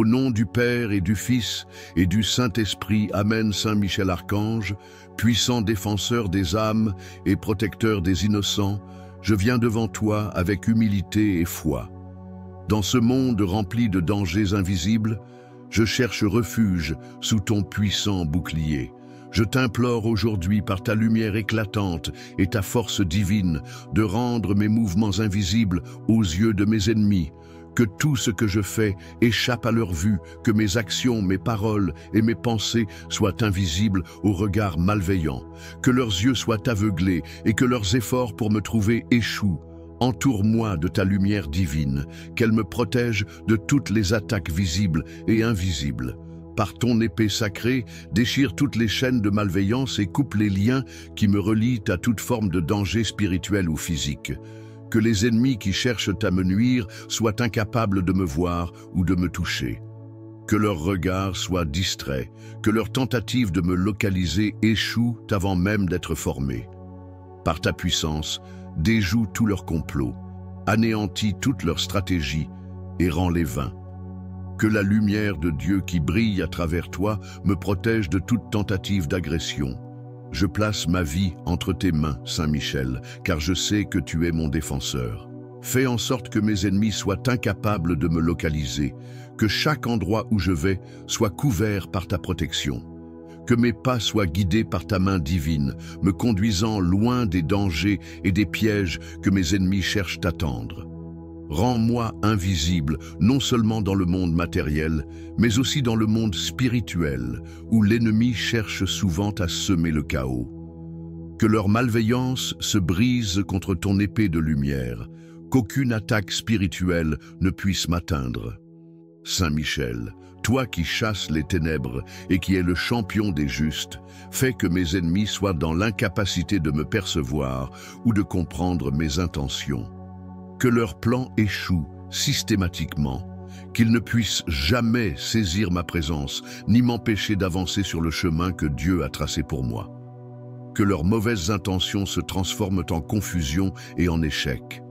Au nom du Père et du Fils et du Saint-Esprit, Amen. Saint Michel Archange, puissant défenseur des âmes et protecteur des innocents, je viens devant toi avec humilité et foi. Dans ce monde rempli de dangers invisibles, je cherche refuge sous ton puissant bouclier. Je t'implore aujourd'hui par ta lumière éclatante et ta force divine de rendre mes mouvements invisibles aux yeux de mes ennemis, que tout ce que je fais échappe à leur vue, que mes actions, mes paroles et mes pensées soient invisibles au regard malveillant, que leurs yeux soient aveuglés et que leurs efforts pour me trouver échouent. Entoure-moi de ta lumière divine, qu'elle me protège de toutes les attaques visibles et invisibles. Par ton épée sacrée, déchire toutes les chaînes de malveillance et coupe les liens qui me relient à toute forme de danger spirituel ou physique. Que les ennemis qui cherchent à me nuire soient incapables de me voir ou de me toucher. Que leur regard soit distrait, que leur tentative de me localiser échoue avant même d'être formée. Par ta puissance, déjoue tous leurs complots, anéantis toutes leurs stratégies et rends-les vains. Que la lumière de Dieu qui brille à travers toi me protège de toute tentative d'agression. Je place ma vie entre tes mains, Saint Michel, car je sais que tu es mon défenseur. Fais en sorte que mes ennemis soient incapables de me localiser, que chaque endroit où je vais soit couvert par ta protection. Que mes pas soient guidés par ta main divine, me conduisant loin des dangers et des pièges que mes ennemis cherchent à tendre. Rends-moi invisible, non seulement dans le monde matériel, mais aussi dans le monde spirituel, où l'ennemi cherche souvent à semer le chaos. Que leur malveillance se brise contre ton épée de lumière, qu'aucune attaque spirituelle ne puisse m'atteindre. Saint Michel, toi qui chasses les ténèbres et qui es le champion des justes, fais que mes ennemis soient dans l'incapacité de me percevoir ou de comprendre mes intentions. Que leurs plans échouent systématiquement, qu'ils ne puissent jamais saisir ma présence, ni m'empêcher d'avancer sur le chemin que Dieu a tracé pour moi. Que leurs mauvaises intentions se transforment en confusion et en échec.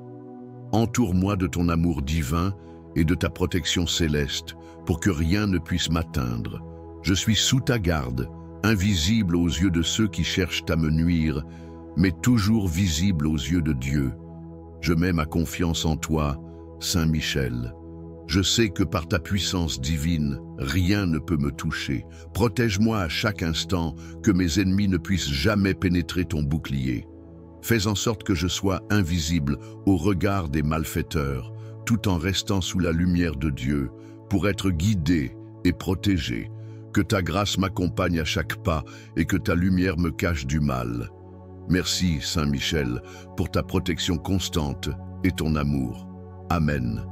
Entoure-moi de ton amour divin et de ta protection céleste, pour que rien ne puisse m'atteindre. Je suis sous ta garde, invisible aux yeux de ceux qui cherchent à me nuire, mais toujours visible aux yeux de Dieu. Je mets ma confiance en toi, Saint Michel. Je sais que par ta puissance divine, rien ne peut me toucher. Protège-moi à chaque instant, que mes ennemis ne puissent jamais pénétrer ton bouclier. Fais en sorte que je sois invisible au regard des malfaiteurs, tout en restant sous la lumière de Dieu, pour être guidé et protégé. Que ta grâce m'accompagne à chaque pas et que ta lumière me cache du mal. Merci, Saint Michel, pour ta protection constante et ton amour. Amen.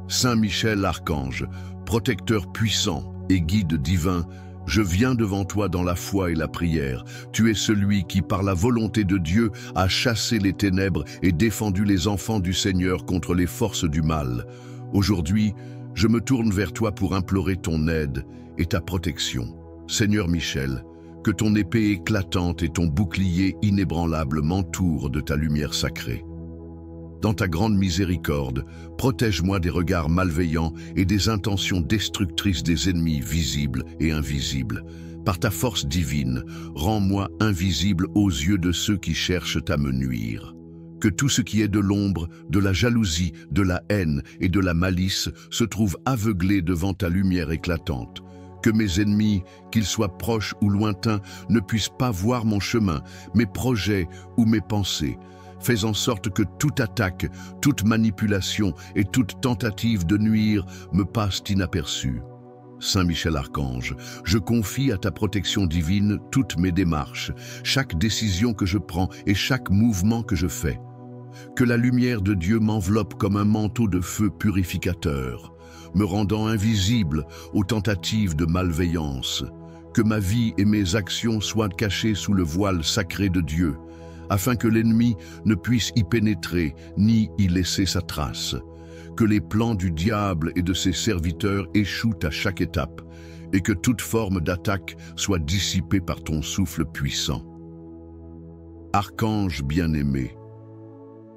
Saint Michel Archange, protecteur puissant et guide divin, je viens devant toi dans la foi et la prière. Tu es celui qui, par la volonté de Dieu, a chassé les ténèbres et défendu les enfants du Seigneur contre les forces du mal. Aujourd'hui, je me tourne vers toi pour implorer ton aide et ta protection. Seigneur Michel, que ton épée éclatante et ton bouclier inébranlable m'entourent de ta lumière sacrée. Dans ta grande miséricorde, protège-moi des regards malveillants et des intentions destructrices des ennemis visibles et invisibles. Par ta force divine, rends-moi invisible aux yeux de ceux qui cherchent à me nuire. Que tout ce qui est de l'ombre, de la jalousie, de la haine et de la malice se trouve aveuglé devant ta lumière éclatante. Que mes ennemis, qu'ils soient proches ou lointains, ne puissent pas voir mon chemin, mes projets ou mes pensées. Fais en sorte que toute attaque, toute manipulation et toute tentative de nuire me passent inaperçue. Saint Michel Archange, je confie à ta protection divine toutes mes démarches, chaque décision que je prends et chaque mouvement que je fais. Que la lumière de Dieu m'enveloppe comme un manteau de feu purificateur, me rendant invisible aux tentatives de malveillance. Que ma vie et mes actions soient cachées sous le voile sacré de Dieu, afin que l'ennemi ne puisse y pénétrer ni y laisser sa trace. Que les plans du diable et de ses serviteurs échouent à chaque étape, et que toute forme d'attaque soit dissipée par ton souffle puissant. Archange bien-aimé,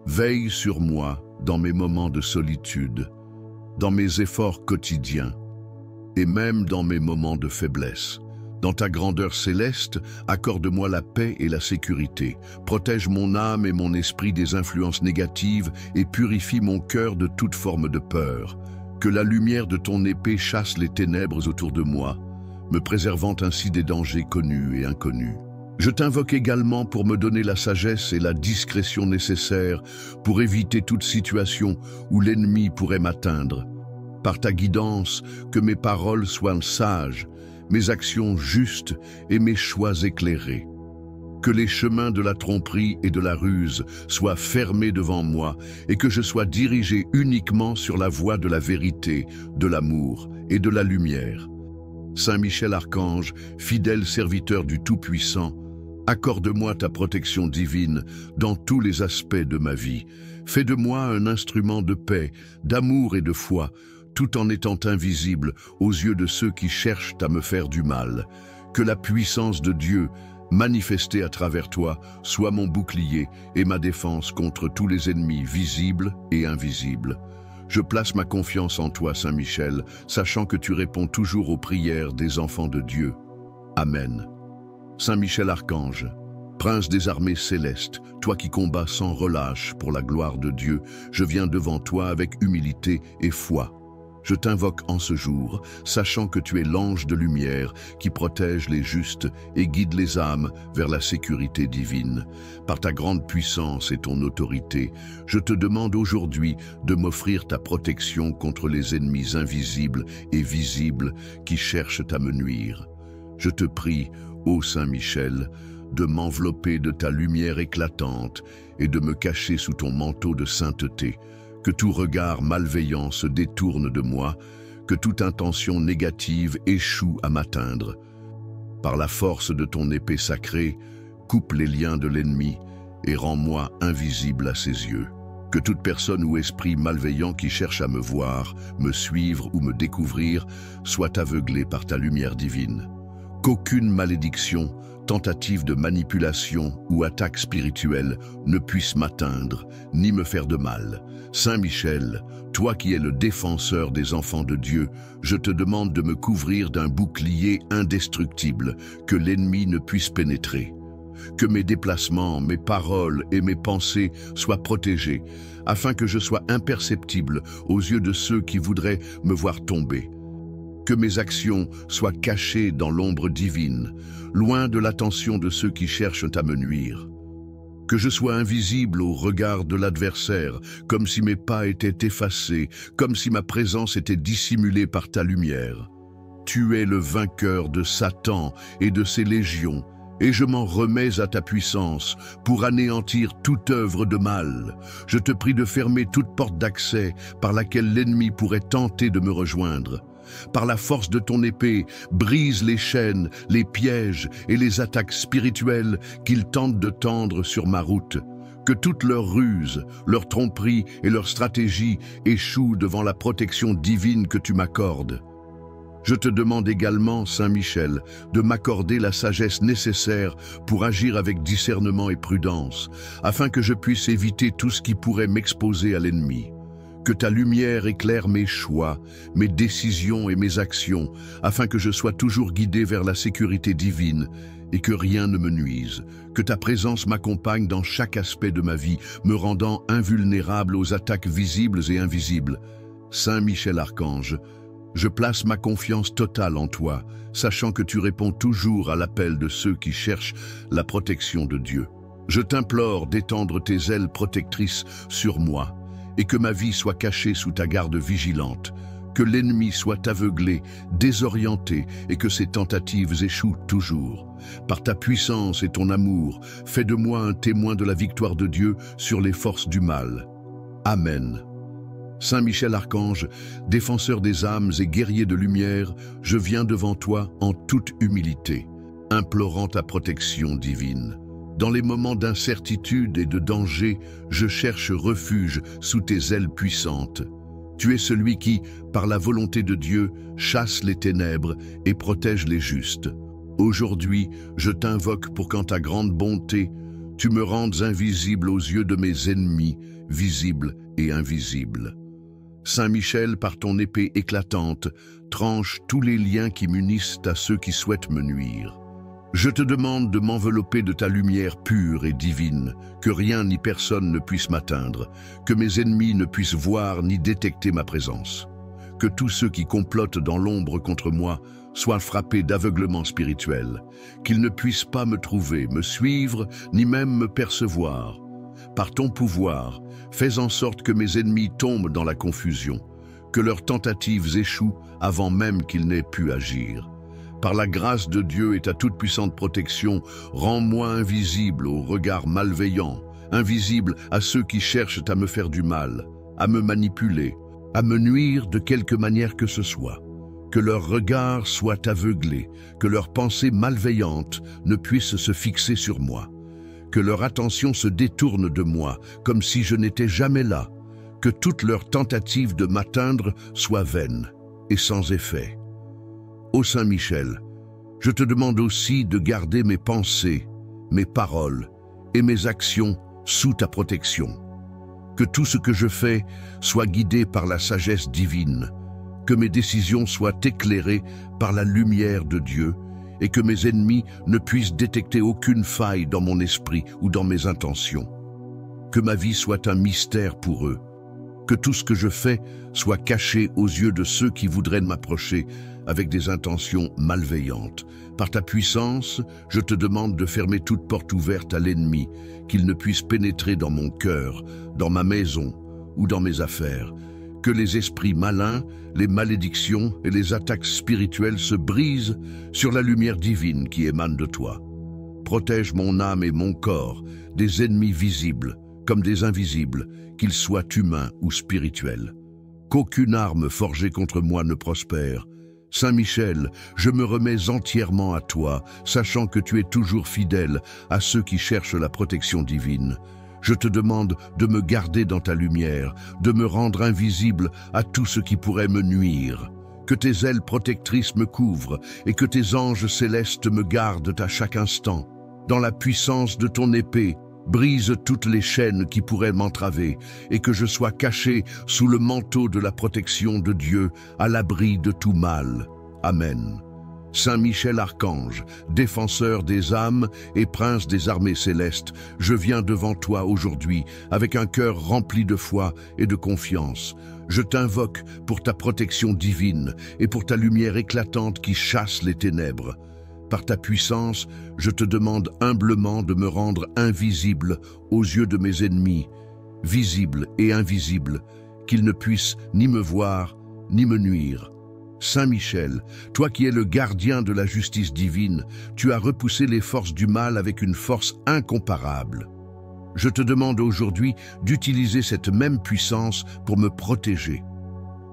veille sur moi dans mes moments de solitude, dans mes efforts quotidiens, et même dans mes moments de faiblesse. Dans ta grandeur céleste, accorde-moi la paix et la sécurité. Protège mon âme et mon esprit des influences négatives et purifie mon cœur de toute forme de peur. Que la lumière de ton épée chasse les ténèbres autour de moi, me préservant ainsi des dangers connus et inconnus. Je t'invoque également pour me donner la sagesse et la discrétion nécessaires pour éviter toute situation où l'ennemi pourrait m'atteindre. Par ta guidance, que mes paroles soient sages, mes actions justes et mes choix éclairés. Que les chemins de la tromperie et de la ruse soient fermés devant moi et que je sois dirigé uniquement sur la voie de la vérité, de l'amour et de la lumière. Saint Michel Archange, fidèle serviteur du Tout-Puissant, accorde-moi ta protection divine dans tous les aspects de ma vie. Fais de moi un instrument de paix, d'amour et de foi, tout en étant invisible aux yeux de ceux qui cherchent à me faire du mal. Que la puissance de Dieu, manifestée à travers toi, soit mon bouclier et ma défense contre tous les ennemis visibles et invisibles. Je place ma confiance en toi, Saint Michel, sachant que tu réponds toujours aux prières des enfants de Dieu. Amen. Saint Michel Archange, Prince des armées célestes, toi qui combats sans relâche pour la gloire de Dieu, je viens devant toi avec humilité et foi. Je t'invoque en ce jour, sachant que tu es l'ange de lumière qui protège les justes et guide les âmes vers la sécurité divine. Par ta grande puissance et ton autorité, je te demande aujourd'hui de m'offrir ta protection contre les ennemis invisibles et visibles qui cherchent à me nuire. Je te prie, ô Saint Michel, de m'envelopper de ta lumière éclatante et de me cacher sous ton manteau de sainteté. Que tout regard malveillant se détourne de moi, que toute intention négative échoue à m'atteindre. Par la force de ton épée sacrée, coupe les liens de l'ennemi et rends-moi invisible à ses yeux. Que toute personne ou esprit malveillant qui cherche à me voir, me suivre ou me découvrir soit aveuglé par ta lumière divine. Qu'aucune malédiction, tentative de manipulation ou attaque spirituelle ne puisse m'atteindre, ni me faire de mal. Saint Michel, toi qui es le défenseur des enfants de Dieu, je te demande de me couvrir d'un bouclier indestructible, que l'ennemi ne puisse pénétrer. Que mes déplacements, mes paroles et mes pensées soient protégés, afin que je sois imperceptible aux yeux de ceux qui voudraient me voir tomber. Que mes actions soient cachées dans l'ombre divine, loin de l'attention de ceux qui cherchent à me nuire. Que je sois invisible au regard de l'adversaire, comme si mes pas étaient effacés, comme si ma présence était dissimulée par ta lumière. Tu es le vainqueur de Satan et de ses légions, et je m'en remets à ta puissance pour anéantir toute œuvre de mal. Je te prie de fermer toute porte d'accès par laquelle l'ennemi pourrait tenter de me rejoindre. Par la force de ton épée, brise les chaînes, les pièges et les attaques spirituelles qu'ils tentent de tendre sur ma route. Que toutes leurs ruses, leurs tromperies et leurs stratégies échouent devant la protection divine que tu m'accordes. Je te demande également, Saint Michel, de m'accorder la sagesse nécessaire pour agir avec discernement et prudence, afin que je puisse éviter tout ce qui pourrait m'exposer à l'ennemi. Que ta lumière éclaire mes choix, mes décisions et mes actions, afin que je sois toujours guidé vers la sécurité divine et que rien ne me nuise. Que ta présence m'accompagne dans chaque aspect de ma vie, me rendant invulnérable aux attaques visibles et invisibles. Saint Michel Archange, je place ma confiance totale en toi, sachant que tu réponds toujours à l'appel de ceux qui cherchent la protection de Dieu. Je t'implore d'étendre tes ailes protectrices sur moi, et que ma vie soit cachée sous ta garde vigilante, que l'ennemi soit aveuglé, désorienté, et que ses tentatives échouent toujours. Par ta puissance et ton amour, fais de moi un témoin de la victoire de Dieu sur les forces du mal. Amen. Saint Michel Archange, défenseur des âmes et guerrier de lumière, je viens devant toi en toute humilité, implorant ta protection divine. Dans les moments d'incertitude et de danger, je cherche refuge sous tes ailes puissantes. Tu es celui qui, par la volonté de Dieu, chasse les ténèbres et protège les justes. Aujourd'hui, je t'invoque pour qu'en ta grande bonté, tu me rendes invisible aux yeux de mes ennemis, visibles et invisibles. Saint Michel, par ton épée éclatante, tranche tous les liens qui m'unissent à ceux qui souhaitent me nuire. Je te demande de m'envelopper de ta lumière pure et divine, que rien ni personne ne puisse m'atteindre, que mes ennemis ne puissent voir ni détecter ma présence. Que tous ceux qui complotent dans l'ombre contre moi soient frappés d'aveuglement spirituel, qu'ils ne puissent pas me trouver, me suivre, ni même me percevoir. Par ton pouvoir, fais en sorte que mes ennemis tombent dans la confusion, que leurs tentatives échouent avant même qu'ils n'aient pu agir. Par la grâce de Dieu et ta toute-puissante protection, rends-moi invisible aux regards malveillants, invisible à ceux qui cherchent à me faire du mal, à me manipuler, à me nuire de quelque manière que ce soit. Que leurs regards soient aveuglés, que leurs pensées malveillantes ne puissent se fixer sur moi. Que leur attention se détourne de moi, comme si je n'étais jamais là. Que toutes leurs tentatives de m'atteindre soient vaines et sans effet. Ô Saint Michel, je te demande aussi de garder mes pensées, mes paroles et mes actions sous ta protection. Que tout ce que je fais soit guidé par la sagesse divine, que mes décisions soient éclairées par la lumière de Dieu et que mes ennemis ne puissent détecter aucune faille dans mon esprit ou dans mes intentions. Que ma vie soit un mystère pour eux, que tout ce que je fais soit caché aux yeux de ceux qui voudraient m'approcher avec des intentions malveillantes. Par ta puissance, je te demande de fermer toute porte ouverte à l'ennemi, qu'il ne puisse pénétrer dans mon cœur, dans ma maison ou dans mes affaires. Que les esprits malins, les malédictions et les attaques spirituelles se brisent sur la lumière divine qui émane de toi. Protège mon âme et mon corps des ennemis visibles comme des invisibles, qu'ils soient humains ou spirituels. Qu'aucune arme forgée contre moi ne prospère. Saint Michel, je me remets entièrement à toi, sachant que tu es toujours fidèle à ceux qui cherchent la protection divine. Je te demande de me garder dans ta lumière, de me rendre invisible à tout ce qui pourrait me nuire. Que tes ailes protectrices me couvrent et que tes anges célestes me gardent à chaque instant. Dans la puissance de ton épée, brise toutes les chaînes qui pourraient m'entraver et que je sois caché sous le manteau de la protection de Dieu, à l'abri de tout mal. Amen. Saint Michel Archange, défenseur des âmes et prince des armées célestes, je viens devant toi aujourd'hui avec un cœur rempli de foi et de confiance. Je t'invoque pour ta protection divine et pour ta lumière éclatante qui chasse les ténèbres. Par ta puissance, je te demande humblement de me rendre invisible aux yeux de mes ennemis, visible et invisible, qu'ils ne puissent ni me voir, ni me nuire. Saint Michel, toi qui es le gardien de la justice divine, tu as repoussé les forces du mal avec une force incomparable. Je te demande aujourd'hui d'utiliser cette même puissance pour me protéger.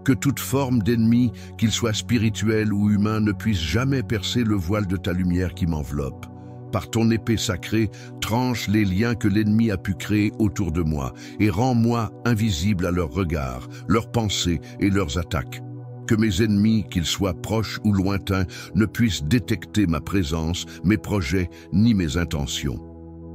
Que toute forme d'ennemi, qu'il soit spirituel ou humain, ne puisse jamais percer le voile de ta lumière qui m'enveloppe. Par ton épée sacrée, tranche les liens que l'ennemi a pu créer autour de moi et rends-moi invisible à leurs regards, leurs pensées et leurs attaques. Que mes ennemis, qu'ils soient proches ou lointains, ne puissent détecter ma présence, mes projets ni mes intentions.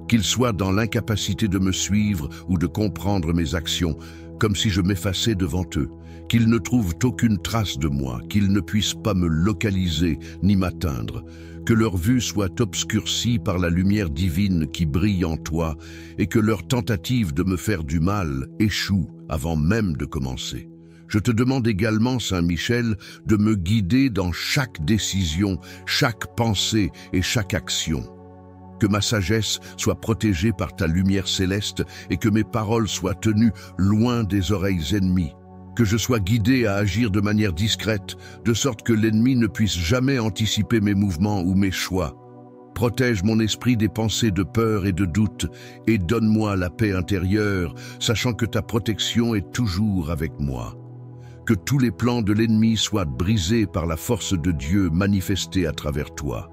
Qu'ils soient dans l'incapacité de me suivre ou de comprendre mes actions, comme si je m'effaçais devant eux. Qu'ils ne trouvent aucune trace de moi, qu'ils ne puissent pas me localiser ni m'atteindre. Que leur vue soit obscurcie par la lumière divine qui brille en toi et que leur tentative de me faire du mal échoue avant même de commencer. Je te demande également, Saint Michel, de me guider dans chaque décision, chaque pensée et chaque action. Que ma sagesse soit protégée par ta lumière céleste et que mes paroles soient tenues loin des oreilles ennemies. Que je sois guidé à agir de manière discrète, de sorte que l'ennemi ne puisse jamais anticiper mes mouvements ou mes choix. Protège mon esprit des pensées de peur et de doute et donne-moi la paix intérieure, sachant que ta protection est toujours avec moi. Que tous les plans de l'ennemi soient brisés par la force de Dieu manifestée à travers toi.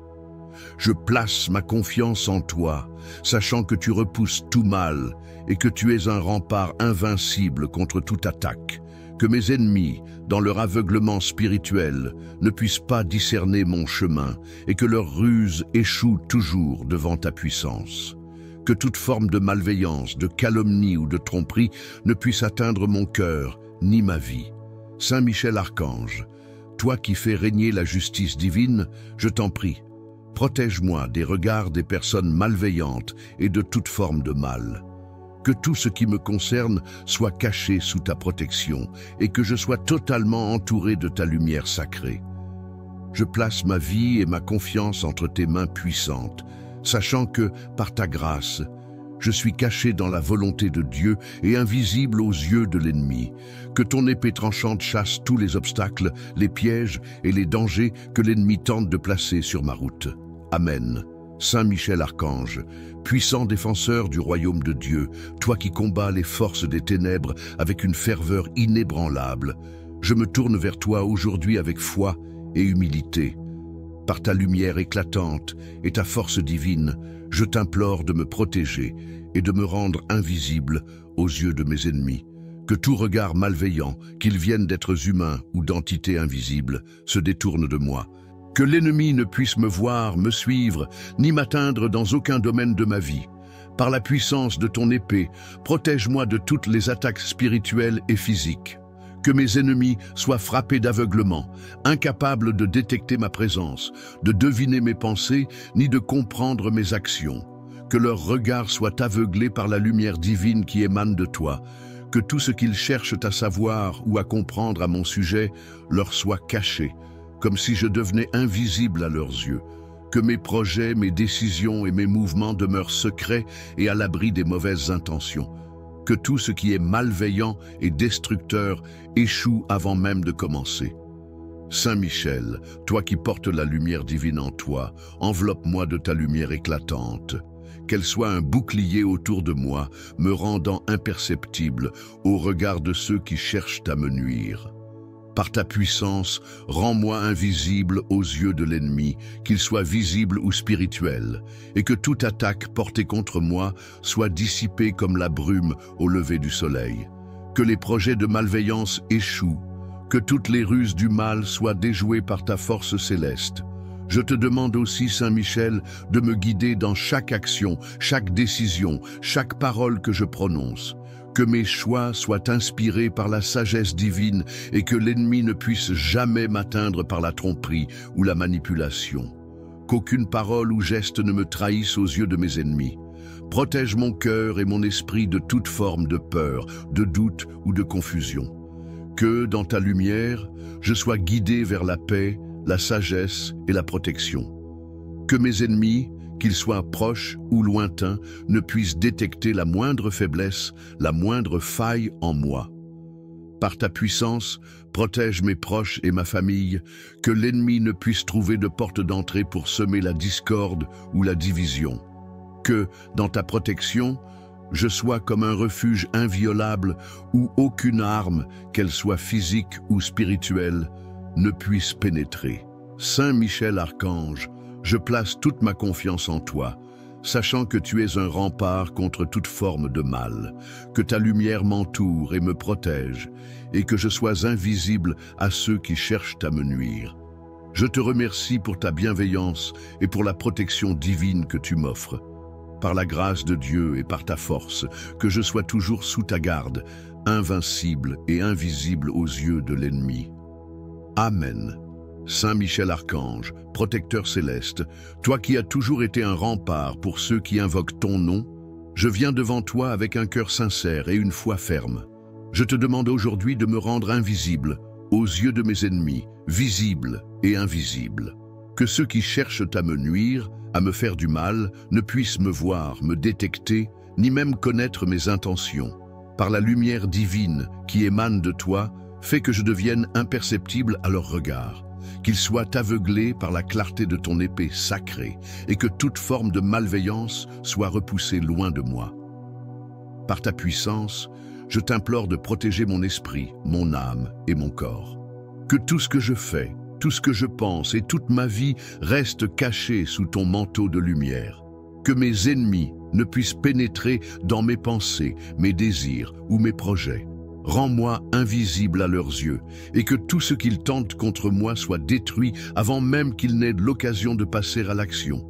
Je place ma confiance en toi, sachant que tu repousses tout mal et que tu es un rempart invincible contre toute attaque. Que mes ennemis, dans leur aveuglement spirituel, ne puissent pas discerner mon chemin et que leurs ruses échouent toujours devant ta puissance. Que toute forme de malveillance, de calomnie ou de tromperie ne puisse atteindre mon cœur, ni ma vie. Saint Michel Archange, toi qui fais régner la justice divine, je t'en prie, protège-moi des regards des personnes malveillantes et de toute forme de mal. Que tout ce qui me concerne soit caché sous ta protection et que je sois totalement entouré de ta lumière sacrée. Je place ma vie et ma confiance entre tes mains puissantes, sachant que, par ta grâce, je suis caché dans la volonté de Dieu et invisible aux yeux de l'ennemi. Que ton épée tranchante chasse tous les obstacles, les pièges et les dangers que l'ennemi tente de placer sur ma route. Amen. Saint Michel Archange, puissant défenseur du royaume de Dieu, toi qui combats les forces des ténèbres avec une ferveur inébranlable, je me tourne vers toi aujourd'hui avec foi et humilité. Par ta lumière éclatante et ta force divine, je t'implore de me protéger et de me rendre invisible aux yeux de mes ennemis. Que tout regard malveillant, qu'ils viennent d'êtres humains ou d'entités invisibles, se détourne de moi. Que l'ennemi ne puisse me voir, me suivre, ni m'atteindre dans aucun domaine de ma vie. Par la puissance de ton épée, protège-moi de toutes les attaques spirituelles et physiques. Que mes ennemis soient frappés d'aveuglement, incapables de détecter ma présence, de deviner mes pensées, ni de comprendre mes actions. Que leurs regards soient aveuglés par la lumière divine qui émane de toi. Que tout ce qu'ils cherchent à savoir ou à comprendre à mon sujet leur soit caché, comme si je devenais invisible à leurs yeux. Que mes projets, mes décisions et mes mouvements demeurent secrets et à l'abri des mauvaises intentions. Que tout ce qui est malveillant et destructeur échoue avant même de commencer. Saint Michel, toi qui portes la lumière divine en toi, enveloppe-moi de ta lumière éclatante. Qu'elle soit un bouclier autour de moi, me rendant imperceptible au regard de ceux qui cherchent à me nuire. Par ta puissance, rends-moi invisible aux yeux de l'ennemi, qu'il soit visible ou spirituel, et que toute attaque portée contre moi soit dissipée comme la brume au lever du soleil. Que les projets de malveillance échouent, que toutes les ruses du mal soient déjouées par ta force céleste. Je te demande aussi, Saint Michel, de me guider dans chaque action, chaque décision, chaque parole que je prononce. Que mes choix soient inspirés par la sagesse divine et que l'ennemi ne puisse jamais m'atteindre par la tromperie ou la manipulation. Qu'aucune parole ou geste ne me trahisse aux yeux de mes ennemis. Protège mon cœur et mon esprit de toute forme de peur, de doute ou de confusion. Que, dans ta lumière, je sois guidé vers la paix, la sagesse et la protection. Que mes ennemis, qu'ils soient proches ou lointains, ne puissent détecter la moindre faiblesse, la moindre faille en moi. Par ta puissance, protège mes proches et ma famille, que l'ennemi ne puisse trouver de porte d'entrée pour semer la discorde ou la division. Que, dans ta protection, je sois comme un refuge inviolable où aucune arme, qu'elle soit physique ou spirituelle, ne puisse pénétrer. Saint Michel Archange, je place toute ma confiance en toi, sachant que tu es un rempart contre toute forme de mal, que ta lumière m'entoure et me protège, et que je sois invisible à ceux qui cherchent à me nuire. Je te remercie pour ta bienveillance et pour la protection divine que tu m'offres. Par la grâce de Dieu et par ta force, que je sois toujours sous ta garde, invincible et invisible aux yeux de l'ennemi. Amen. Saint Michel Archange, protecteur céleste, toi qui as toujours été un rempart pour ceux qui invoquent ton nom, je viens devant toi avec un cœur sincère et une foi ferme. Je te demande aujourd'hui de me rendre invisible aux yeux de mes ennemis, visible et invisible. Que ceux qui cherchent à me nuire, à me faire du mal, ne puissent me voir, me détecter, ni même connaître mes intentions. Par la lumière divine qui émane de toi, fais que je devienne imperceptible à leur regard. Qu'ils soient aveuglés par la clarté de ton épée sacrée et que toute forme de malveillance soit repoussée loin de moi. Par ta puissance, je t'implore de protéger mon esprit, mon âme et mon corps. Que tout ce que je fais, tout ce que je pense et toute ma vie reste caché sous ton manteau de lumière. Que mes ennemis ne puissent pénétrer dans mes pensées, mes désirs ou mes projets. Rends-moi invisible à leurs yeux, et que tout ce qu'ils tentent contre moi soit détruit avant même qu'ils n'aient l'occasion de passer à l'action.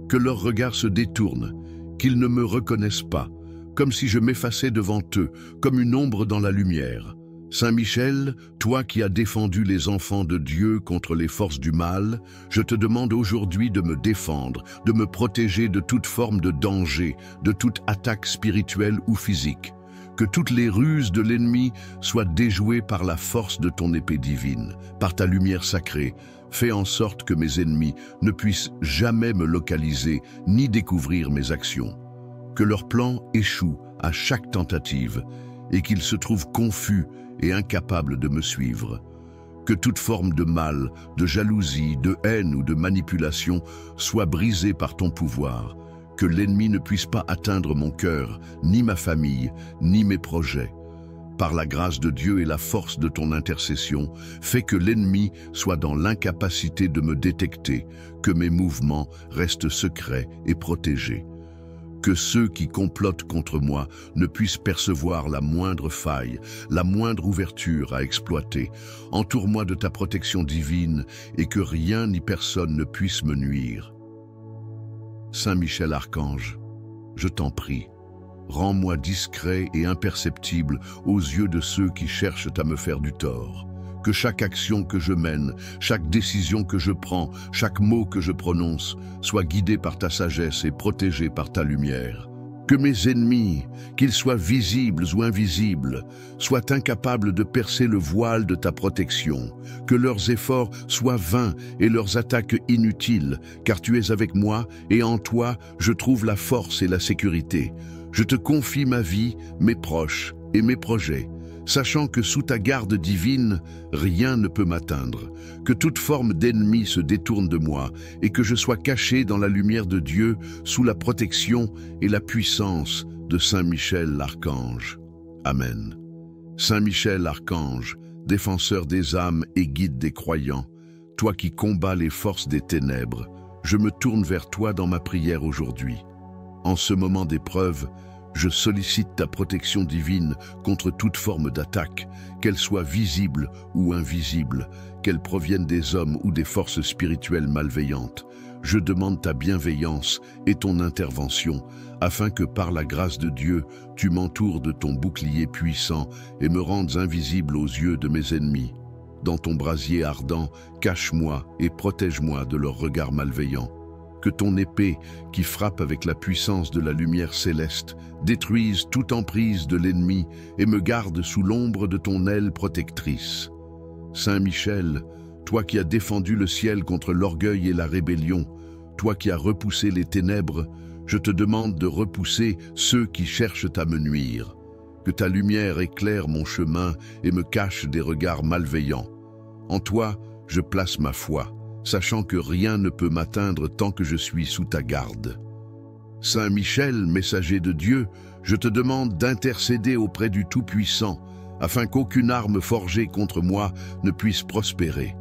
Que leurs regards se détournent, qu'ils ne me reconnaissent pas, comme si je m'effaçais devant eux, comme une ombre dans la lumière. Saint Michel, toi qui as défendu les enfants de Dieu contre les forces du mal, je te demande aujourd'hui de me défendre, de me protéger de toute forme de danger, de toute attaque spirituelle ou physique. Que toutes les ruses de l'ennemi soient déjouées par la force de ton épée divine, par ta lumière sacrée. Fais en sorte que mes ennemis ne puissent jamais me localiser ni découvrir mes actions. Que leurs plans échouent à chaque tentative et qu'ils se trouvent confus et incapables de me suivre. Que toute forme de mal, de jalousie, de haine ou de manipulation soit brisée par ton pouvoir. Que l'ennemi ne puisse pas atteindre mon cœur, ni ma famille, ni mes projets. Par la grâce de Dieu et la force de ton intercession, fais que l'ennemi soit dans l'incapacité de me détecter, que mes mouvements restent secrets et protégés. Que ceux qui complotent contre moi ne puissent percevoir la moindre faille, la moindre ouverture à exploiter. Entoure-moi de ta protection divine et que rien ni personne ne puisse me nuire. Saint Michel Archange, je t'en prie, rends-moi discret et imperceptible aux yeux de ceux qui cherchent à me faire du tort. Que chaque action que je mène, chaque décision que je prends, chaque mot que je prononce, soit guidé par ta sagesse et protégé par ta lumière. Que mes ennemis, qu'ils soient visibles ou invisibles, soient incapables de percer le voile de ta protection. Que leurs efforts soient vains et leurs attaques inutiles, car tu es avec moi et en toi je trouve la force et la sécurité. Je te confie ma vie, mes proches et mes projets, sachant que sous ta garde divine, rien ne peut m'atteindre, que toute forme d'ennemi se détourne de moi et que je sois caché dans la lumière de Dieu sous la protection et la puissance de Saint Michel l'Archange. Amen. Saint Michel l'Archange, défenseur des âmes et guide des croyants, toi qui combats les forces des ténèbres, je me tourne vers toi dans ma prière aujourd'hui. En ce moment d'épreuve, je sollicite ta protection divine contre toute forme d'attaque, qu'elle soit visible ou invisible, qu'elle provienne des hommes ou des forces spirituelles malveillantes. Je demande ta bienveillance et ton intervention, afin que par la grâce de Dieu, tu m'entoures de ton bouclier puissant et me rendes invisible aux yeux de mes ennemis. Dans ton brasier ardent, cache-moi et protège-moi de leurs regards malveillants. Que ton épée, qui frappe avec la puissance de la lumière céleste, détruise toute emprise de l'ennemi et me garde sous l'ombre de ton aile protectrice. Saint Michel, toi qui as défendu le ciel contre l'orgueil et la rébellion, toi qui as repoussé les ténèbres, je te demande de repousser ceux qui cherchent à me nuire. Que ta lumière éclaire mon chemin et me cache des regards malveillants. En toi, je place ma foi, sachant que rien ne peut m'atteindre tant que je suis sous ta garde. Saint Michel, messager de Dieu, je te demande d'intercéder auprès du Tout-Puissant, afin qu'aucune arme forgée contre moi ne puisse prospérer.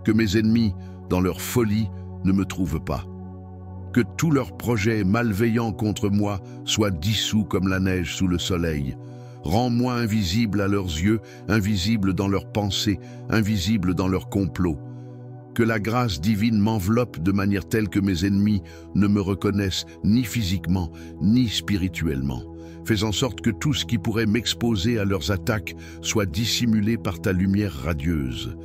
Que mes ennemis, dans leur folie, ne me trouvent pas. Que tous leurs projets malveillants contre moi soient dissous comme la neige sous le soleil. Rends-moi invisible à leurs yeux, invisible dans leurs pensées, invisible dans leurs complots. Que la grâce divine m'enveloppe de manière telle que mes ennemis ne me reconnaissent ni physiquement, ni spirituellement. Fais en sorte que tout ce qui pourrait m'exposer à leurs attaques soit dissimulé par ta lumière radieuse.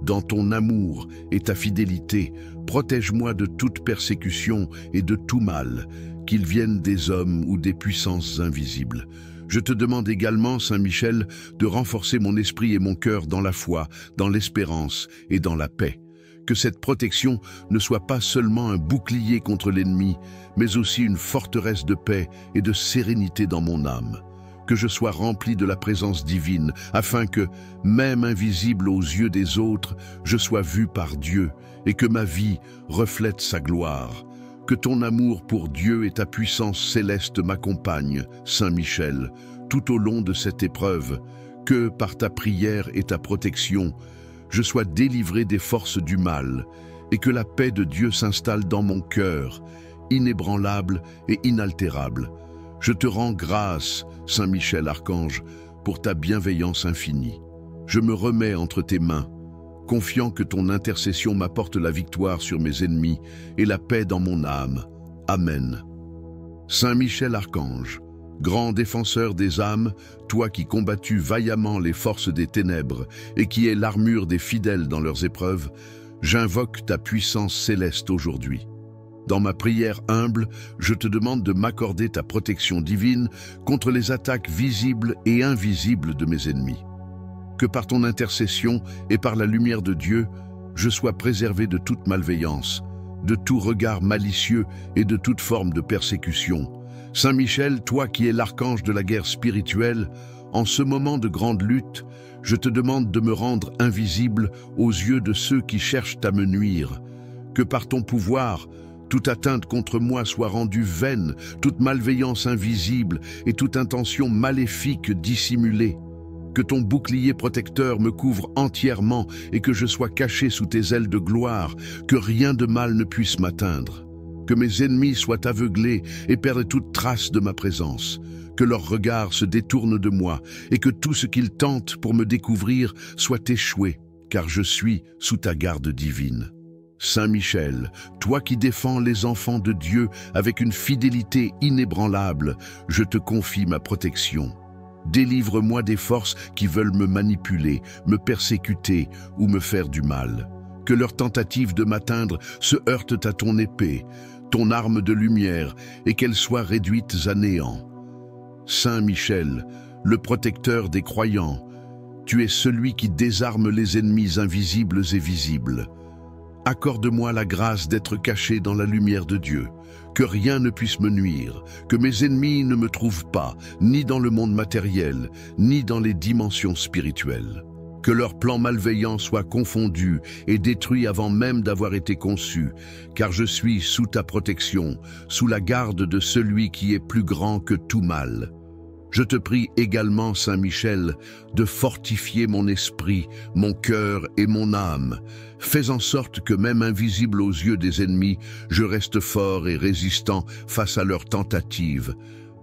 Dans ton amour et ta fidélité, protège-moi de toute persécution et de tout mal, qu'ils viennent des hommes ou des puissances invisibles. Je te demande également, Saint Michel, de renforcer mon esprit et mon cœur dans la foi, dans l'espérance et dans la paix. Que cette protection ne soit pas seulement un bouclier contre l'ennemi, mais aussi une forteresse de paix et de sérénité dans mon âme. Que je sois rempli de la présence divine, afin que, même invisible aux yeux des autres, je sois vu par Dieu et que ma vie reflète sa gloire. Que ton amour pour Dieu et ta puissance céleste m'accompagnent, Saint Michel, tout au long de cette épreuve. Que, par ta prière et ta protection, je sois délivré des forces du mal et que la paix de Dieu s'installe dans mon cœur, inébranlable et inaltérable. Je te rends grâce, Saint Michel Archange, pour ta bienveillance infinie. Je me remets entre tes mains, confiant que ton intercession m'apporte la victoire sur mes ennemis et la paix dans mon âme. Amen. Saint Michel Archange, Grand défenseur des âmes, toi qui combattus vaillamment les forces des ténèbres et qui es l'armure des fidèles dans leurs épreuves, j'invoque ta puissance céleste aujourd'hui. Dans ma prière humble, je te demande de m'accorder ta protection divine contre les attaques visibles et invisibles de mes ennemis. Que par ton intercession et par la lumière de Dieu, je sois préservé de toute malveillance, de tout regard malicieux et de toute forme de persécution. Saint Michel, toi qui es l'archange de la guerre spirituelle, en ce moment de grande lutte, je te demande de me rendre invisible aux yeux de ceux qui cherchent à me nuire. Que par ton pouvoir, toute atteinte contre moi soit rendue vaine, toute malveillance invisible et toute intention maléfique dissimulée. Que ton bouclier protecteur me couvre entièrement et que je sois caché sous tes ailes de gloire, que rien de mal ne puisse m'atteindre. Que mes ennemis soient aveuglés et perdent toute trace de ma présence. Que leur regard se détourne de moi et que tout ce qu'ils tentent pour me découvrir soit échoué, car je suis sous ta garde divine. Saint Michel, toi qui défends les enfants de Dieu avec une fidélité inébranlable, je te confie ma protection. Délivre-moi des forces qui veulent me manipuler, me persécuter ou me faire du mal. Que leurs tentatives de m'atteindre se heurtent à ton épée, ton arme de lumière, et qu'elles soient réduites à néant. Saint Michel, le protecteur des croyants, tu es celui qui désarme les ennemis invisibles et visibles. Accorde-moi la grâce d'être caché dans la lumière de Dieu, que rien ne puisse me nuire, que mes ennemis ne me trouvent pas, ni dans le monde matériel, ni dans les dimensions spirituelles. Que leurs plans malveillants soient confondus et détruits avant même d'avoir été conçus, car je suis sous ta protection, sous la garde de celui qui est plus grand que tout mal. Je te prie également, Saint Michel, de fortifier mon esprit, mon cœur et mon âme. Fais en sorte que même invisible aux yeux des ennemis, je reste fort et résistant face à leurs tentatives.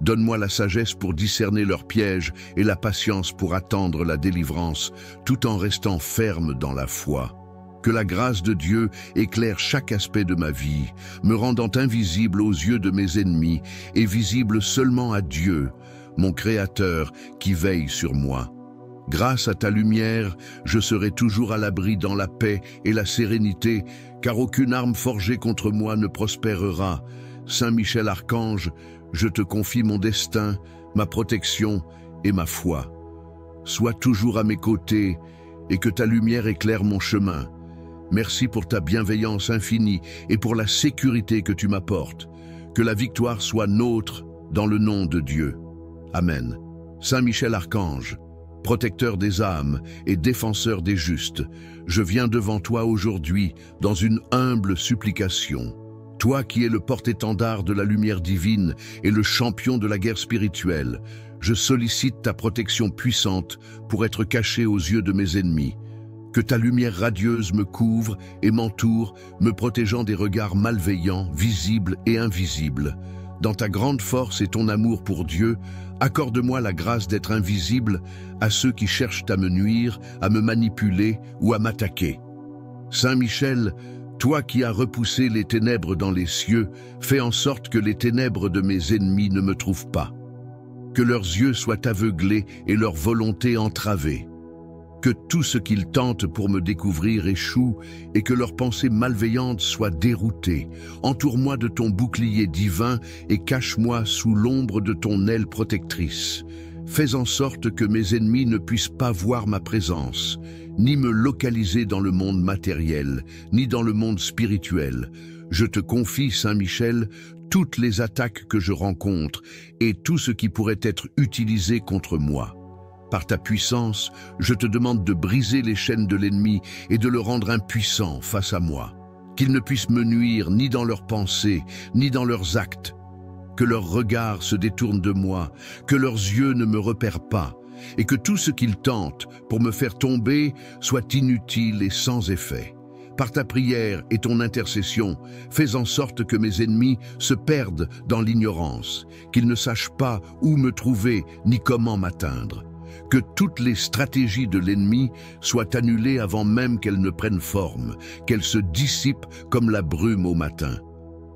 Donne-moi la sagesse pour discerner leurs pièges et la patience pour attendre la délivrance, tout en restant ferme dans la foi. Que la grâce de Dieu éclaire chaque aspect de ma vie, me rendant invisible aux yeux de mes ennemis et visible seulement à Dieu, mon Créateur qui veille sur moi. Grâce à ta lumière, je serai toujours à l'abri dans la paix et la sérénité, car aucune arme forgée contre moi ne prospérera. Saint Michel Archange, je te confie mon destin, ma protection et ma foi. Sois toujours à mes côtés et que ta lumière éclaire mon chemin. Merci pour ta bienveillance infinie et pour la sécurité que tu m'apportes. Que la victoire soit nôtre dans le nom de Dieu. Amen. Saint Michel Archange, protecteur des âmes et défenseur des justes, je viens devant toi aujourd'hui dans une humble supplication. Toi qui es le porte-étendard de la lumière divine et le champion de la guerre spirituelle, je sollicite ta protection puissante pour être caché aux yeux de mes ennemis. Que ta lumière radieuse me couvre et m'entoure, me protégeant des regards malveillants, visibles et invisibles. Dans ta grande force et ton amour pour Dieu, accorde-moi la grâce d'être invisible à ceux qui cherchent à me nuire, à me manipuler ou à m'attaquer. Saint Michel, toi qui as repoussé les ténèbres dans les cieux, fais en sorte que les ténèbres de mes ennemis ne me trouvent pas. Que leurs yeux soient aveuglés et leur volonté entravée. Que tout ce qu'ils tentent pour me découvrir échoue et que leurs pensées malveillantes soient déroutées. Entoure-moi de ton bouclier divin et cache-moi sous l'ombre de ton aile protectrice. Fais en sorte que mes ennemis ne puissent pas voir ma présence, ni me localiser dans le monde matériel, ni dans le monde spirituel. Je te confie, Saint Michel, toutes les attaques que je rencontre et tout ce qui pourrait être utilisé contre moi. Par ta puissance, je te demande de briser les chaînes de l'ennemi et de le rendre impuissant face à moi. Qu'il ne puisse me nuire ni dans leurs pensées, ni dans leurs actes. Que leurs regards se détournent de moi, que leurs yeux ne me repèrent pas, et que tout ce qu'ils tentent pour me faire tomber soit inutile et sans effet. Par ta prière et ton intercession, fais en sorte que mes ennemis se perdent dans l'ignorance, qu'ils ne sachent pas où me trouver ni comment m'atteindre. Que toutes les stratégies de l'ennemi soient annulées avant même qu'elles ne prennent forme, qu'elles se dissipent comme la brume au matin.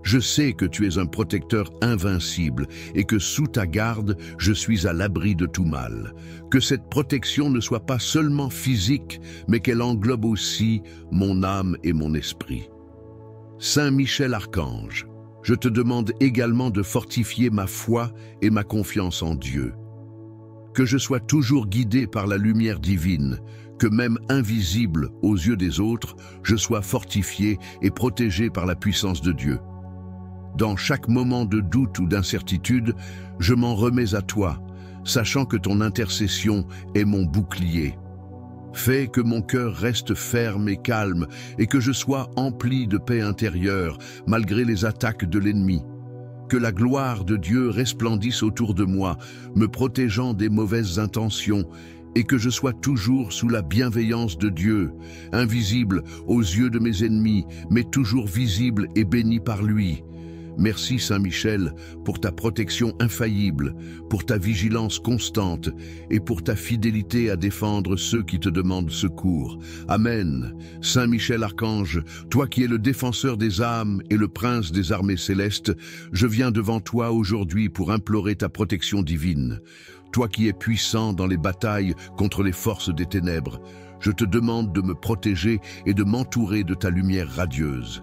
Je sais que tu es un protecteur invincible et que sous ta garde, je suis à l'abri de tout mal. Que cette protection ne soit pas seulement physique, mais qu'elle englobe aussi mon âme et mon esprit. Saint Michel Archange, je te demande également de fortifier ma foi et ma confiance en Dieu. Que je sois toujours guidé par la lumière divine, que même invisible aux yeux des autres, je sois fortifié et protégé par la puissance de Dieu. Dans chaque moment de doute ou d'incertitude, je m'en remets à toi, sachant que ton intercession est mon bouclier. Fais que mon cœur reste ferme et calme et que je sois empli de paix intérieure malgré les attaques de l'ennemi. Que la gloire de Dieu resplendisse autour de moi, me protégeant des mauvaises intentions, et que je sois toujours sous la bienveillance de Dieu, invisible aux yeux de mes ennemis, mais toujours visible et béni par lui. Merci Saint Michel pour ta protection infaillible, pour ta vigilance constante et pour ta fidélité à défendre ceux qui te demandent secours. Amen. Saint Michel Archange, toi qui es le défenseur des âmes et le prince des armées célestes, je viens devant toi aujourd'hui pour implorer ta protection divine. Toi qui es puissant dans les batailles contre les forces des ténèbres, je te demande de me protéger et de m'entourer de ta lumière radieuse.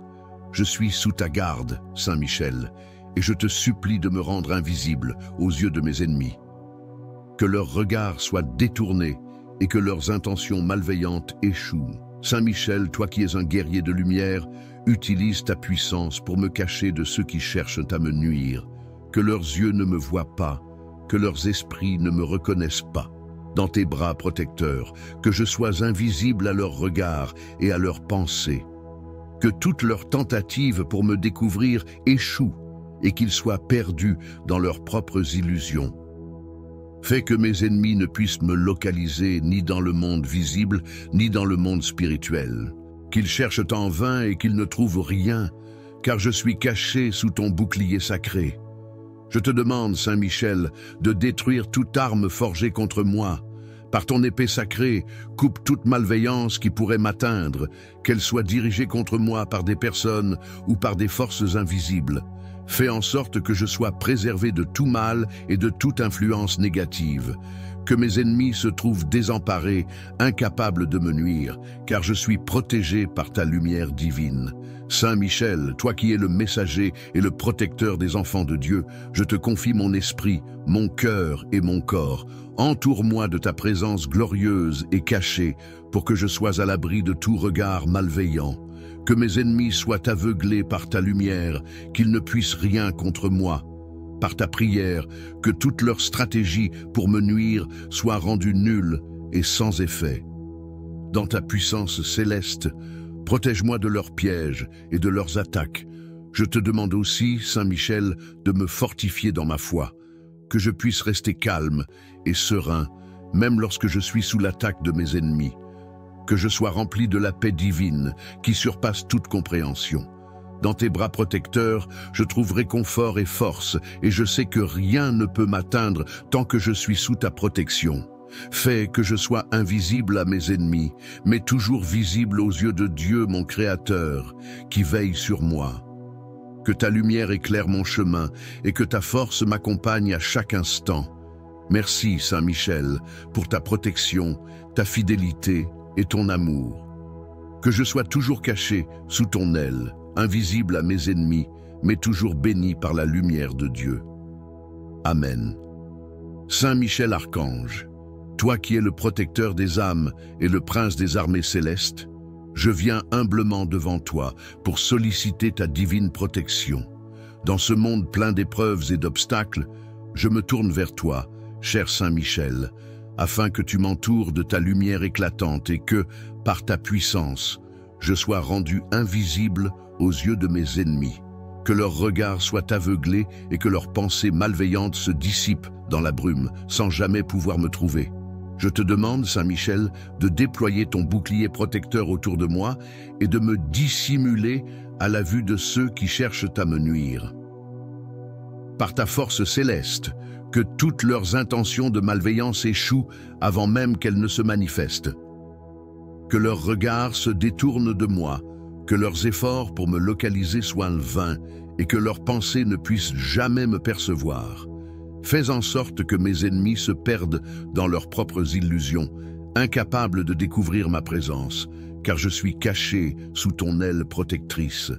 Je suis sous ta garde, Saint Michel, et je te supplie de me rendre invisible aux yeux de mes ennemis. Que leurs regards soient détournés et que leurs intentions malveillantes échouent. Saint Michel, toi qui es un guerrier de lumière, utilise ta puissance pour me cacher de ceux qui cherchent à me nuire. Que leurs yeux ne me voient pas, que leurs esprits ne me reconnaissent pas. Dans tes bras protecteurs, que je sois invisible à leurs regards et à leurs pensées. Que toutes leurs tentatives pour me découvrir échouent et qu'ils soient perdus dans leurs propres illusions. Fais que mes ennemis ne puissent me localiser ni dans le monde visible, ni dans le monde spirituel. Qu'ils cherchent en vain et qu'ils ne trouvent rien, car je suis caché sous ton bouclier sacré. Je te demande, Saint Michel, de détruire toute arme forgée contre moi. Par ton épée sacrée, coupe toute malveillance qui pourrait m'atteindre, qu'elle soit dirigée contre moi par des personnes ou par des forces invisibles. Fais en sorte que je sois préservé de tout mal et de toute influence négative. Que mes ennemis se trouvent désemparés, incapables de me nuire, car je suis protégé par ta lumière divine. Saint Michel, toi qui es le messager et le protecteur des enfants de Dieu, je te confie mon esprit, mon cœur et mon corps. Entoure-moi de ta présence glorieuse et cachée, pour que je sois à l'abri de tout regard malveillant. Que mes ennemis soient aveuglés par ta lumière, qu'ils ne puissent rien contre moi. Par ta prière, que toute leur stratégie pour me nuire soit rendue nulle et sans effet. Dans ta puissance céleste, protège-moi de leurs pièges et de leurs attaques. Je te demande aussi, Saint Michel, de me fortifier dans ma foi, que je puisse rester calme et serein, même lorsque je suis sous l'attaque de mes ennemis. Que je sois rempli de la paix divine qui surpasse toute compréhension. Dans tes bras protecteurs, je trouve réconfort et force, et je sais que rien ne peut m'atteindre tant que je suis sous ta protection. Fais que je sois invisible à mes ennemis, mais toujours visible aux yeux de Dieu, mon Créateur, qui veille sur moi. Que ta lumière éclaire mon chemin, et que ta force m'accompagne à chaque instant. Merci, Saint Michel, pour ta protection, ta fidélité et ton amour. Que je sois toujours caché sous ton aile, invisible à mes ennemis, mais toujours béni par la lumière de Dieu. Amen. Saint Michel Archange, toi qui es le protecteur des âmes et le prince des armées célestes, je viens humblement devant toi pour solliciter ta divine protection. Dans ce monde plein d'épreuves et d'obstacles, je me tourne vers toi, cher Saint Michel, afin que tu m'entoures de ta lumière éclatante et que, par ta puissance, je sois rendu invisible aux yeux de mes ennemis, que leurs regards soient aveuglés et que leurs pensées malveillantes se dissipent dans la brume, sans jamais pouvoir me trouver. Je te demande, Saint Michel, de déployer ton bouclier protecteur autour de moi et de me dissimuler à la vue de ceux qui cherchent à me nuire. Par ta force céleste, que toutes leurs intentions de malveillance échouent avant même qu'elles ne se manifestent. Que leurs regards se détournent de moi, que leurs efforts pour me localiser soient vains et que leurs pensées ne puissent jamais me percevoir. Fais en sorte que mes ennemis se perdent dans leurs propres illusions, incapables de découvrir ma présence, car je suis caché sous ton aile protectrice.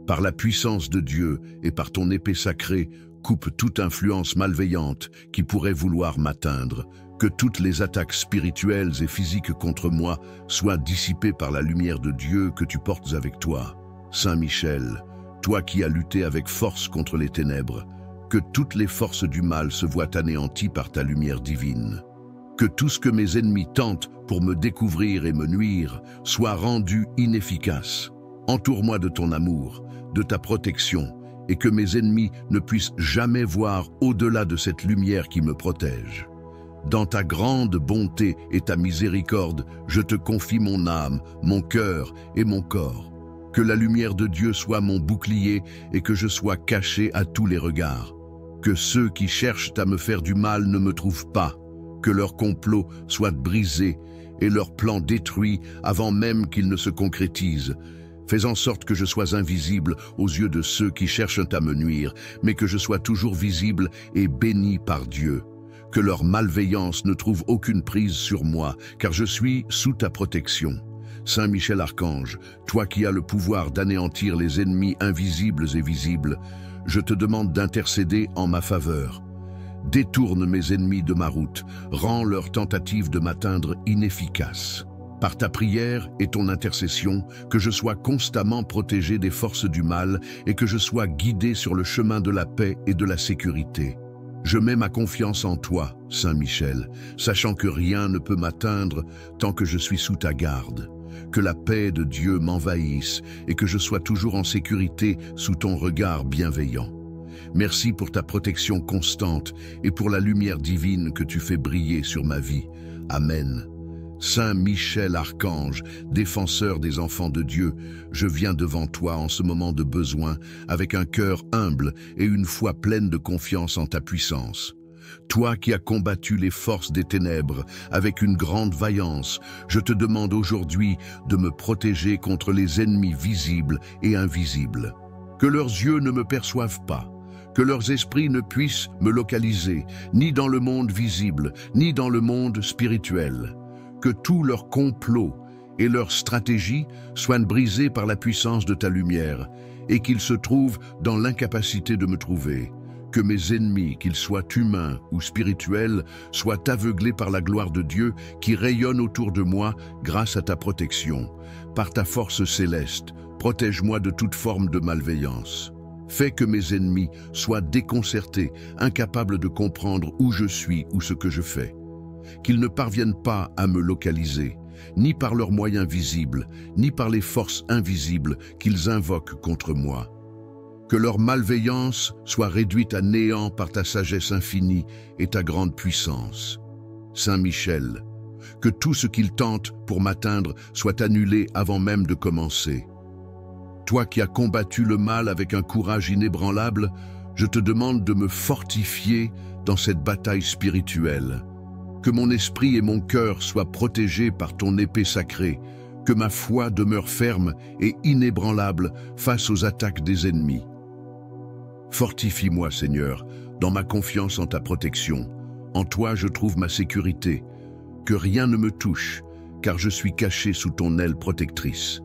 Par la puissance de Dieu et par ton épée sacrée, coupe toute influence malveillante qui pourrait vouloir m'atteindre. Que toutes les attaques spirituelles et physiques contre moi soient dissipées par la lumière de Dieu que tu portes avec toi. Saint Michel, toi qui as lutté avec force contre les ténèbres, que toutes les forces du mal se voient anéanties par ta lumière divine. Que tout ce que mes ennemis tentent pour me découvrir et me nuire soit rendu inefficace. Entoure-moi de ton amour, de ta protection, et que mes ennemis ne puissent jamais voir au-delà de cette lumière qui me protège. Dans ta grande bonté et ta miséricorde, je te confie mon âme, mon cœur et mon corps. Que la lumière de Dieu soit mon bouclier et que je sois caché à tous les regards. Que ceux qui cherchent à me faire du mal ne me trouvent pas. Que leur complot soit brisé et leur plan détruit avant même qu'ils ne se concrétisent. Fais en sorte que je sois invisible aux yeux de ceux qui cherchent à me nuire, mais que je sois toujours visible et béni par Dieu. Que leur malveillance ne trouve aucune prise sur moi, car je suis sous ta protection. Saint Michel Archange, toi qui as le pouvoir d'anéantir les ennemis invisibles et visibles, je te demande d'intercéder en ma faveur. Détourne mes ennemis de ma route, rends leur tentative de m'atteindre inefficace. Par ta prière et ton intercession, que je sois constamment protégé des forces du mal et que je sois guidé sur le chemin de la paix et de la sécurité. Je mets ma confiance en toi, Saint Michel, sachant que rien ne peut m'atteindre tant que je suis sous ta garde. Que la paix de Dieu m'envahisse et que je sois toujours en sécurité sous ton regard bienveillant. Merci pour ta protection constante et pour la lumière divine que tu fais briller sur ma vie. Amen. Saint Michel Archange, défenseur des enfants de Dieu, je viens devant toi en ce moment de besoin avec un cœur humble et une foi pleine de confiance en ta puissance. Toi qui as combattu les forces des ténèbres avec une grande vaillance, je te demande aujourd'hui de me protéger contre les ennemis visibles et invisibles. Que leurs yeux ne me perçoivent pas, que leurs esprits ne puissent me localiser, ni dans le monde visible, ni dans le monde spirituel. Que tous leurs complots et leurs stratégies soient brisés par la puissance de ta lumière et qu'ils se trouvent dans l'incapacité de me trouver. Que mes ennemis, qu'ils soient humains ou spirituels, soient aveuglés par la gloire de Dieu qui rayonne autour de moi grâce à ta protection. Par ta force céleste, protège-moi de toute forme de malveillance. Fais que mes ennemis soient déconcertés, incapables de comprendre où je suis ou ce que je fais. Qu'ils ne parviennent pas à me localiser, ni par leurs moyens visibles, ni par les forces invisibles qu'ils invoquent contre moi. Que leur malveillance soit réduite à néant par ta sagesse infinie et ta grande puissance. Saint Michel, que tout ce qu'ils tentent pour m'atteindre soit annulé avant même de commencer. Toi qui as combattu le mal avec un courage inébranlable, je te demande de me fortifier dans cette bataille spirituelle. Que mon esprit et mon cœur soient protégés par ton épée sacrée, que ma foi demeure ferme et inébranlable face aux attaques des ennemis. Fortifie-moi, Seigneur, dans ma confiance en ta protection. En toi, je trouve ma sécurité. Que rien ne me touche, car je suis caché sous ton aile protectrice.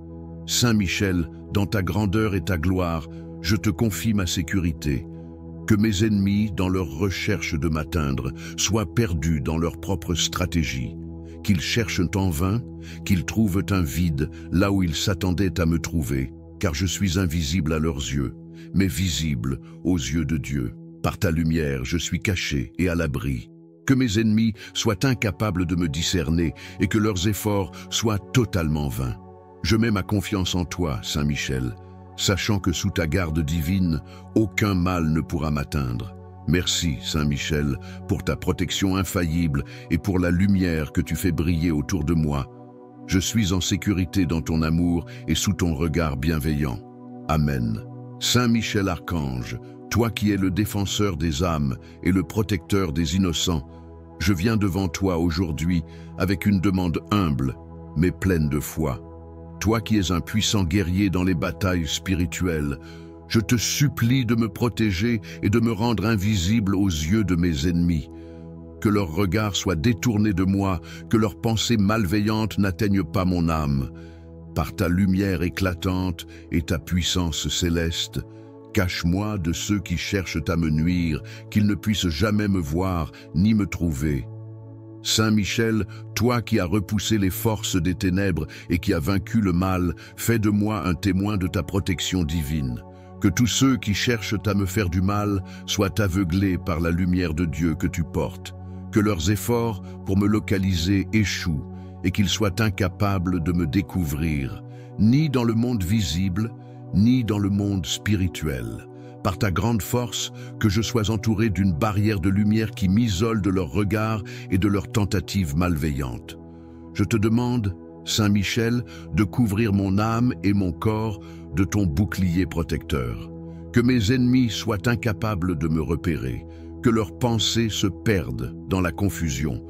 Saint Michel, dans ta grandeur et ta gloire, je te confie ma sécurité. Que mes ennemis, dans leur recherche de m'atteindre, soient perdus dans leur propre stratégie. Qu'ils cherchent en vain, qu'ils trouvent un vide là où ils s'attendaient à me trouver, car je suis invisible à leurs yeux, mais visible aux yeux de Dieu. Par ta lumière, je suis caché et à l'abri. Que mes ennemis soient incapables de me discerner et que leurs efforts soient totalement vains. Je mets ma confiance en toi, Saint Michel, sachant que sous ta garde divine, aucun mal ne pourra m'atteindre. Merci, Saint Michel, pour ta protection infaillible et pour la lumière que tu fais briller autour de moi. Je suis en sécurité dans ton amour et sous ton regard bienveillant. Amen. Saint Michel Archange, toi qui es le défenseur des âmes et le protecteur des innocents, je viens devant toi aujourd'hui avec une demande humble, mais pleine de foi. Toi qui es un puissant guerrier dans les batailles spirituelles, Je te supplie de me protéger et de me rendre invisible aux yeux de mes ennemis. Que leur regard soit détourné de moi, que leurs pensées malveillantes n'atteignent pas mon âme. Par ta lumière éclatante et ta puissance céleste, cache-moi de ceux qui cherchent à me nuire, qu'ils ne puissent jamais me voir ni me trouver. Saint Michel, toi qui as repoussé les forces des ténèbres et qui as vaincu le mal, fais de moi un témoin de ta protection divine. Que tous ceux qui cherchent à me faire du mal soient aveuglés par la lumière de Dieu que tu portes. Que leurs efforts pour me localiser échouent et qu'ils soient incapables de me découvrir, ni dans le monde visible, ni dans le monde spirituel. Par ta grande force, que je sois entouré d'une barrière de lumière qui m'isole de leurs regards et de leurs tentatives malveillantes. Je te demande, Saint Michel, de couvrir mon âme et mon corps de ton bouclier protecteur. Que mes ennemis soient incapables de me repérer, que leurs pensées se perdent dans la confusion,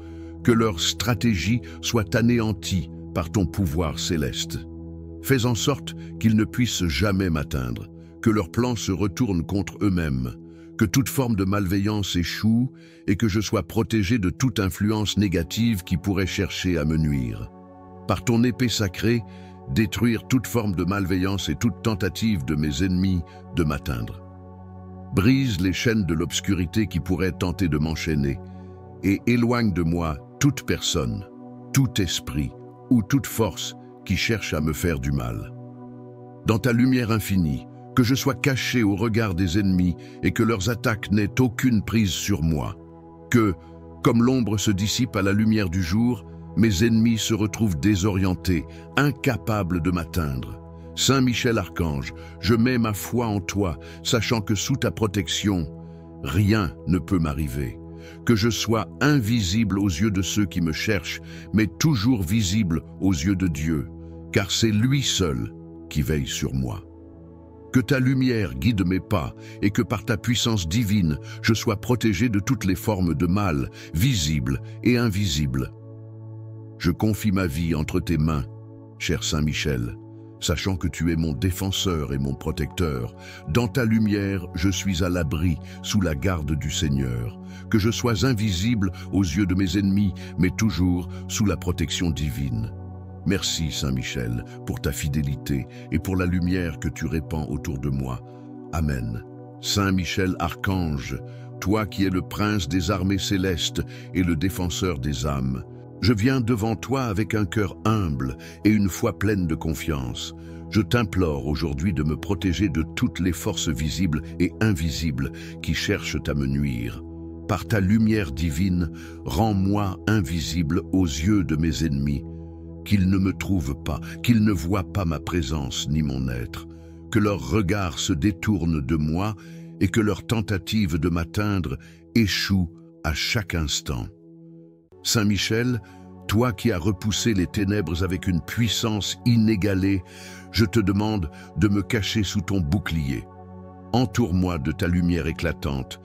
que leur stratégie soit anéantie par ton pouvoir céleste. Fais en sorte qu'ils ne puissent jamais m'atteindre, que leurs plans se retournent contre eux-mêmes, que toute forme de malveillance échoue et que je sois protégé de toute influence négative qui pourrait chercher à me nuire. Par ton épée sacrée, détruire toute forme de malveillance et toute tentative de mes ennemis de m'atteindre. Brise les chaînes de l'obscurité qui pourraient tenter de m'enchaîner et éloigne de moi toute personne, tout esprit ou toute force qui cherche à me faire du mal. Dans ta lumière infinie, que je sois caché au regard des ennemis et que leurs attaques n'aient aucune prise sur moi. Que, comme l'ombre se dissipe à la lumière du jour, mes ennemis se retrouvent désorientés, incapables de m'atteindre. Saint Michel Archange, je mets ma foi en toi, sachant que sous ta protection, rien ne peut m'arriver. Que je sois invisible aux yeux de ceux qui me cherchent, mais toujours visible aux yeux de Dieu, car c'est lui seul qui veille sur moi. Que ta lumière guide mes pas et que par ta puissance divine, je sois protégé de toutes les formes de mal, visibles et invisibles. Je confie ma vie entre tes mains, cher Saint Michel, sachant que tu es mon défenseur et mon protecteur. Dans ta lumière, je suis à l'abri, sous la garde du Seigneur. Que je sois invisible aux yeux de mes ennemis, mais toujours sous la protection divine. Merci, Saint Michel, pour ta fidélité et pour la lumière que tu répands autour de moi. Amen. Saint Michel Archange, toi qui es le prince des armées célestes et le défenseur des âmes, je viens devant toi avec un cœur humble et une foi pleine de confiance. Je t'implore aujourd'hui de me protéger de toutes les forces visibles et invisibles qui cherchent à me nuire. Par ta lumière divine, rends-moi invisible aux yeux de mes ennemis, qu'ils ne me trouvent pas, qu'ils ne voient pas ma présence ni mon être, que leurs regards se détournent de moi et que leurs tentatives de m'atteindre échouent à chaque instant. Saint Michel, toi qui as repoussé les ténèbres avec une puissance inégalée, je te demande de me cacher sous ton bouclier. Entoure-moi de ta lumière éclatante.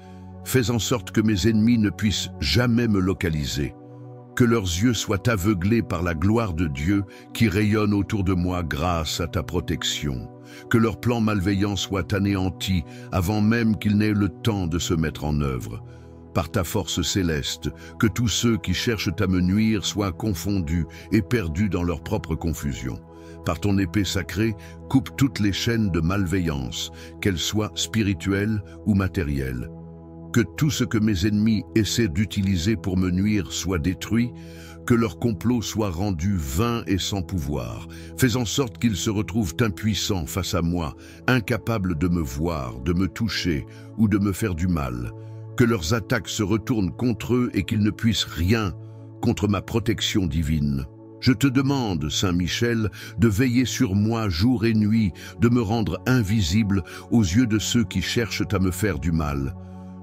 Fais en sorte que mes ennemis ne puissent jamais me localiser. Que leurs yeux soient aveuglés par la gloire de Dieu qui rayonne autour de moi grâce à ta protection. Que leurs plans malveillants soient anéantis avant même qu'ils n'aient le temps de se mettre en œuvre. Par ta force céleste, que tous ceux qui cherchent à me nuire soient confondus et perdus dans leur propre confusion. Par ton épée sacrée, coupe toutes les chaînes de malveillance, qu'elles soient spirituelles ou matérielles. Que tout ce que mes ennemis essaient d'utiliser pour me nuire soit détruit, que leur complot soit rendu vain et sans pouvoir. Fais en sorte qu'ils se retrouvent impuissants face à moi, incapables de me voir, de me toucher ou de me faire du mal. Que leurs attaques se retournent contre eux et qu'ils ne puissent rien contre ma protection divine. Je te demande, Saint Michel, de veiller sur moi jour et nuit, de me rendre invisible aux yeux de ceux qui cherchent à me faire du mal.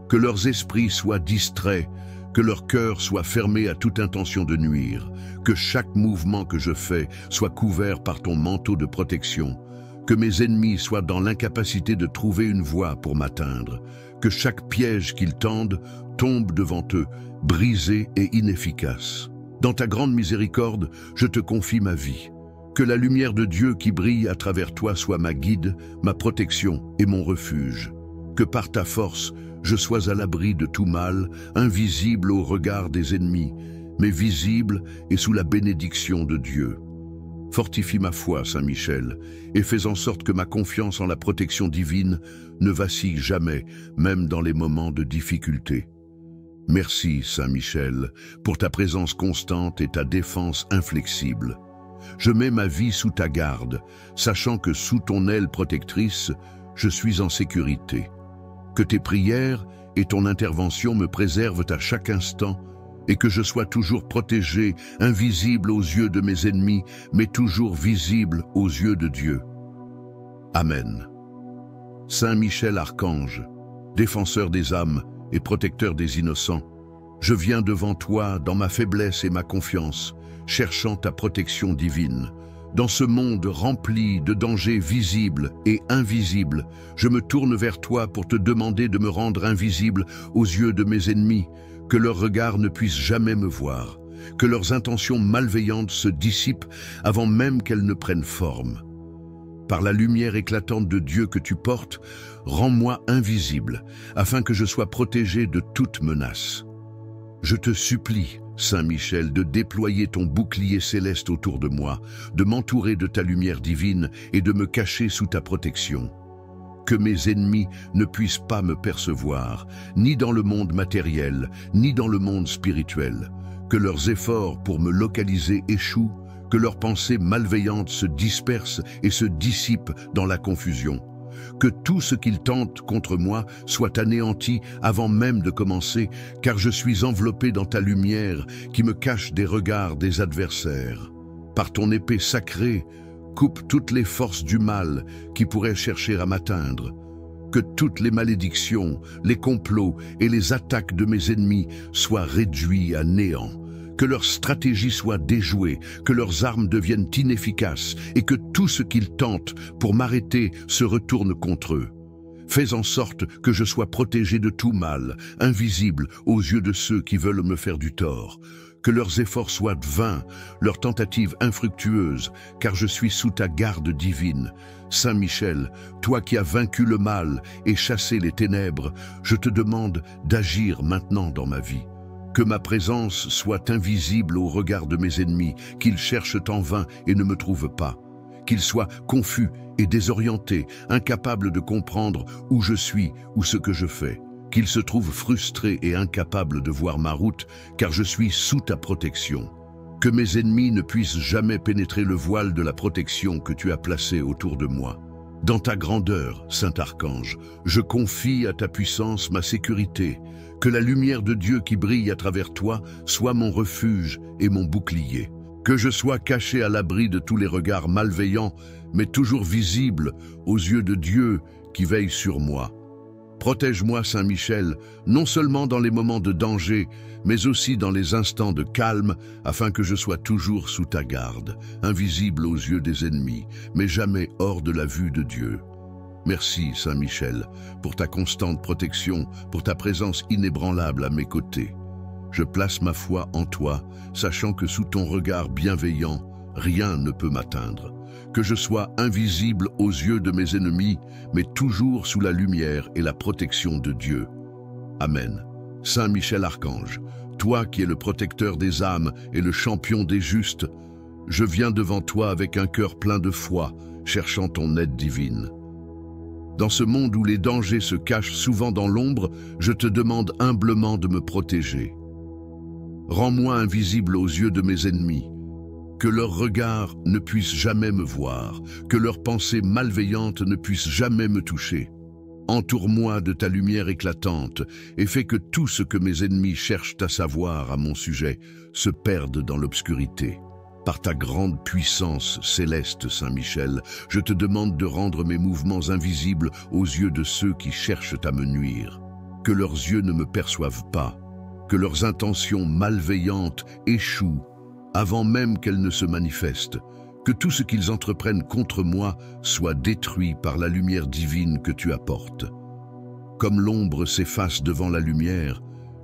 Que leurs esprits soient distraits, que leur cœur soit fermé à toute intention de nuire, que chaque mouvement que je fais soit couvert par ton manteau de protection, que mes ennemis soient dans l'incapacité de trouver une voie pour m'atteindre, que chaque piège qu'ils tendent tombe devant eux, brisé et inefficace. Dans ta grande miséricorde, je te confie ma vie. Que la lumière de Dieu qui brille à travers toi soit ma guide, ma protection et mon refuge. Que par ta force, je sois à l'abri de tout mal, invisible au regard des ennemis, mais visible et sous la bénédiction de Dieu. Fortifie ma foi, Saint Michel, et fais en sorte que ma confiance en la protection divine ne vacille jamais, même dans les moments de difficulté. Merci, Saint Michel, pour ta présence constante et ta défense inflexible. Je mets ma vie sous ta garde, sachant que sous ton aile protectrice, je suis en sécurité. Que tes prières et ton intervention me préservent à chaque instant, et que je sois toujours protégé, invisible aux yeux de mes ennemis, mais toujours visible aux yeux de Dieu. Amen. Saint Michel Archange, défenseur des âmes et protecteur des innocents, je viens devant toi dans ma faiblesse et ma confiance, cherchant ta protection divine. Dans ce monde rempli de dangers visibles et invisibles, je me tourne vers toi pour te demander de me rendre invisible aux yeux de mes ennemis, que leurs regards ne puissent jamais me voir, que leurs intentions malveillantes se dissipent avant même qu'elles ne prennent forme. Par la lumière éclatante de Dieu que tu portes, rends-moi invisible, afin que je sois protégé de toute menace. Je te supplie, Saint Michel, de déployer ton bouclier céleste autour de moi, de m'entourer de ta lumière divine et de me cacher sous ta protection. Que mes ennemis ne puissent pas me percevoir, ni dans le monde matériel, ni dans le monde spirituel. Que leurs efforts pour me localiser échouent, que leurs pensées malveillantes se dispersent et se dissipent dans la confusion. Que tout ce qu'ils tentent contre moi soit anéanti avant même de commencer, car je suis enveloppé dans ta lumière qui me cache des regards des adversaires. Par ton épée sacrée, coupe toutes les forces du mal qui pourraient chercher à m'atteindre. Que toutes les malédictions, les complots et les attaques de mes ennemis soient réduits à néant. Que leurs stratégies soient déjouées, que leurs armes deviennent inefficaces et que tout ce qu'ils tentent pour m'arrêter se retourne contre eux. Fais en sorte que je sois protégé de tout mal, invisible aux yeux de ceux qui veulent me faire du tort. Que leurs efforts soient vains, leurs tentatives infructueuses, car je suis sous ta garde divine. Saint Michel, toi qui as vaincu le mal et chassé les ténèbres, je te demande d'agir maintenant dans ma vie. Que ma présence soit invisible au regard de mes ennemis, qu'ils cherchent en vain et ne me trouvent pas. Qu'ils soient confus et désorientés, incapables de comprendre où je suis ou ce que je fais. Qu'ils se trouvent frustrés et incapables de voir ma route, car je suis sous ta protection. Que mes ennemis ne puissent jamais pénétrer le voile de la protection que tu as placé autour de moi. Dans ta grandeur, Saint Archange, je confie à ta puissance ma sécurité. Que la lumière de Dieu qui brille à travers toi soit mon refuge et mon bouclier. Que je sois caché à l'abri de tous les regards malveillants, mais toujours visible aux yeux de Dieu qui veille sur moi. Protège-moi, Saint Michel, non seulement dans les moments de danger, mais aussi dans les instants de calme, afin que je sois toujours sous ta garde, invisible aux yeux des ennemis, mais jamais hors de la vue de Dieu. Merci, Saint Michel, pour ta constante protection, pour ta présence inébranlable à mes côtés. Je place ma foi en toi, sachant que sous ton regard bienveillant, rien ne peut m'atteindre. Que je sois invisible aux yeux de mes ennemis, mais toujours sous la lumière et la protection de Dieu. Amen. Saint Michel Archange, toi qui es le protecteur des âmes et le champion des justes, je viens devant toi avec un cœur plein de foi, cherchant ton aide divine. Dans ce monde où les dangers se cachent souvent dans l'ombre, je te demande humblement de me protéger. Rends-moi invisible aux yeux de mes ennemis, que leurs regards ne puissent jamais me voir, que leurs pensées malveillantes ne puissent jamais me toucher. Entoure-moi de ta lumière éclatante et fais que tout ce que mes ennemis cherchent à savoir à mon sujet se perde dans l'obscurité. Par ta grande puissance céleste, Saint Michel, je te demande de rendre mes mouvements invisibles aux yeux de ceux qui cherchent à me nuire. Que leurs yeux ne me perçoivent pas, que leurs intentions malveillantes échouent avant même qu'elles ne se manifestent, que tout ce qu'ils entreprennent contre moi soit détruit par la lumière divine que tu apportes. Comme l'ombre s'efface devant la lumière,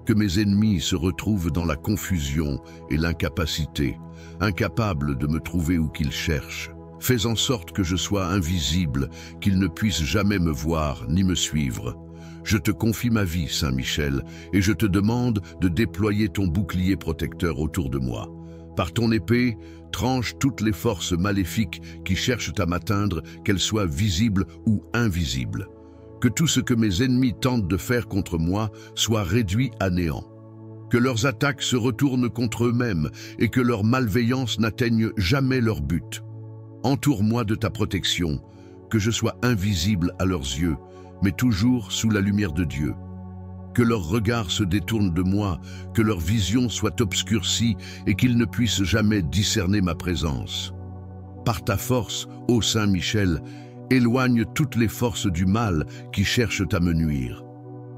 que mes ennemis se retrouvent dans la confusion et l'incapacité, incapables de me trouver où qu'ils cherchent. Fais en sorte que je sois invisible, qu'ils ne puissent jamais me voir ni me suivre. Je te confie ma vie, Saint Michel, et je te demande de déployer ton bouclier protecteur autour de moi. Par ton épée, tranche toutes les forces maléfiques qui cherchent à m'atteindre, qu'elles soient visibles ou invisibles. Que tout ce que mes ennemis tentent de faire contre moi soit réduit à néant. Que leurs attaques se retournent contre eux-mêmes et que leur malveillance n'atteigne jamais leur but. Entoure-moi de ta protection, que je sois invisible à leurs yeux, mais toujours sous la lumière de Dieu. Que leur regard se détourne de moi, que leur vision soit obscurcie et qu'ils ne puissent jamais discerner ma présence. Par ta force, ô Saint Michel, éloigne toutes les forces du mal qui cherchent à me nuire.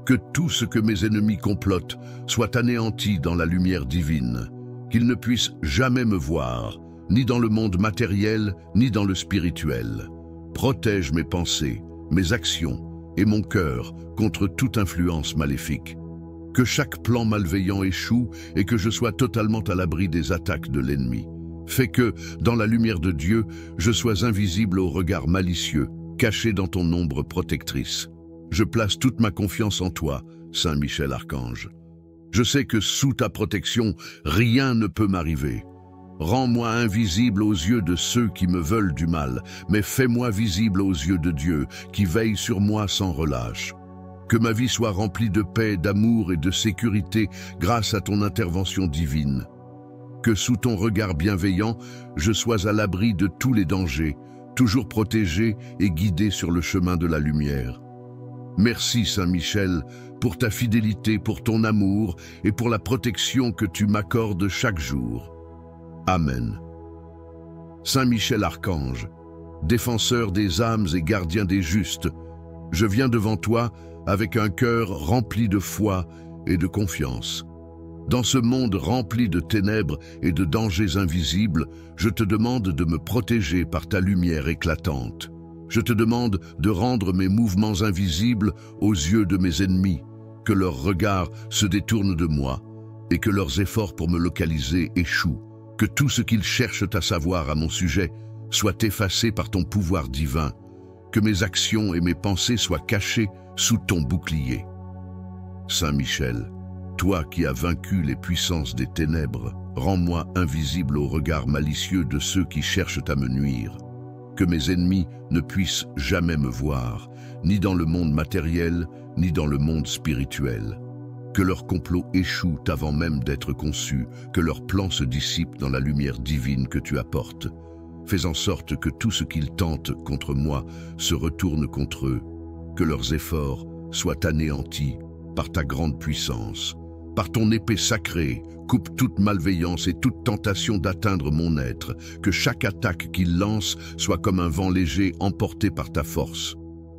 Que tout ce que mes ennemis complotent soit anéanti dans la lumière divine, qu'ils ne puissent jamais me voir, ni dans le monde matériel, ni dans le spirituel. Protège mes pensées, mes actions et mon cœur contre toute influence maléfique. Que chaque plan malveillant échoue et que je sois totalement à l'abri des attaques de l'ennemi. Fais que, dans la lumière de Dieu, je sois invisible au regard malicieux, caché dans ton ombre protectrice. Je place toute ma confiance en toi, Saint Michel Archange. Je sais que sous ta protection, rien ne peut m'arriver. Rends-moi invisible aux yeux de ceux qui me veulent du mal, mais fais-moi visible aux yeux de Dieu, qui veille sur moi sans relâche. Que ma vie soit remplie de paix, d'amour et de sécurité grâce à ton intervention divine. Que sous ton regard bienveillant, je sois à l'abri de tous les dangers, toujours protégé et guidé sur le chemin de la lumière. Merci Saint Michel pour ta fidélité, pour ton amour et pour la protection que tu m'accordes chaque jour. Amen. Saint Michel Archange, défenseur des âmes et gardien des justes, je viens devant toi avec un cœur rempli de foi et de confiance. Dans ce monde rempli de ténèbres et de dangers invisibles, je te demande de me protéger par ta lumière éclatante. Je te demande de rendre mes mouvements invisibles aux yeux de mes ennemis, que leurs regards se détournent de moi et que leurs efforts pour me localiser échouent. Que tout ce qu'ils cherchent à savoir à mon sujet soit effacé par ton pouvoir divin. Que mes actions et mes pensées soient cachées sous ton bouclier. Saint Michel, toi qui as vaincu les puissances des ténèbres, rends-moi invisible au regard malicieux de ceux qui cherchent à me nuire. Que mes ennemis ne puissent jamais me voir, ni dans le monde matériel, ni dans le monde spirituel. Que leurs complots échouent avant même d'être conçus, que leurs plans se dissipent dans la lumière divine que tu apportes. Fais en sorte que tout ce qu'ils tentent contre moi se retourne contre eux, que leurs efforts soient anéantis par ta grande puissance. Par ton épée sacrée, coupe toute malveillance et toute tentation d'atteindre mon être, que chaque attaque qu'ils lancent soit comme un vent léger emporté par ta force.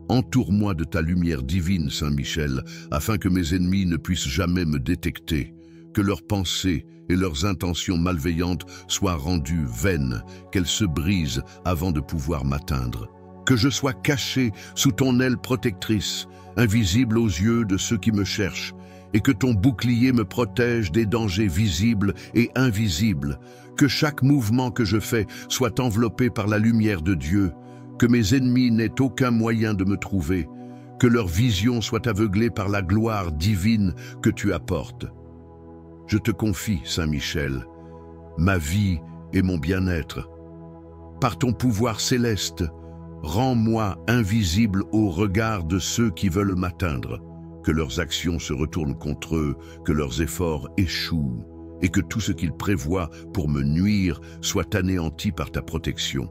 Entoure-moi de ta lumière divine, Saint Michel, afin que mes ennemis ne puissent jamais me détecter, que leurs pensées et leurs intentions malveillantes soient rendues vaines, qu'elles se brisent avant de pouvoir m'atteindre. Que je sois caché sous ton aile protectrice, invisible aux yeux de ceux qui me cherchent, et que ton bouclier me protège des dangers visibles et invisibles, que chaque mouvement que je fais soit enveloppé par la lumière de Dieu, que mes ennemis n'aient aucun moyen de me trouver, que leur vision soit aveuglée par la gloire divine que tu apportes. Je te confie, Saint Michel, ma vie et mon bien-être. Par ton pouvoir céleste, rends-moi invisible au regard de ceux qui veulent m'atteindre, que leurs actions se retournent contre eux, que leurs efforts échouent, et que tout ce qu'ils prévoient pour me nuire soit anéanti par ta protection.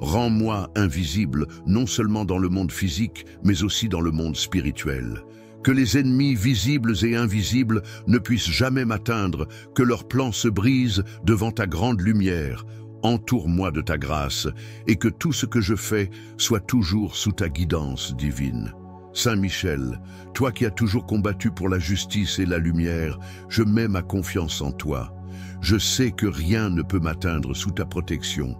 Rends-moi invisible, non seulement dans le monde physique, mais aussi dans le monde spirituel. Que les ennemis visibles et invisibles ne puissent jamais m'atteindre, que leurs plans se brisent devant ta grande lumière. Entoure-moi de ta grâce, et que tout ce que je fais soit toujours sous ta guidance divine. Saint Michel, toi qui as toujours combattu pour la justice et la lumière, je mets ma confiance en toi. Je sais que rien ne peut m'atteindre sous ta protection.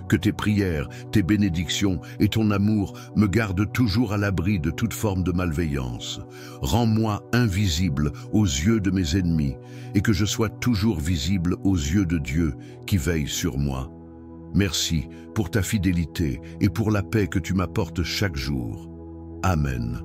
Que tes prières, tes bénédictions et ton amour me gardent toujours à l'abri de toute forme de malveillance. Rends-moi invisible aux yeux de mes ennemis et que je sois toujours visible aux yeux de Dieu qui veille sur moi. Merci pour ta fidélité et pour la paix que tu m'apportes chaque jour. Amen.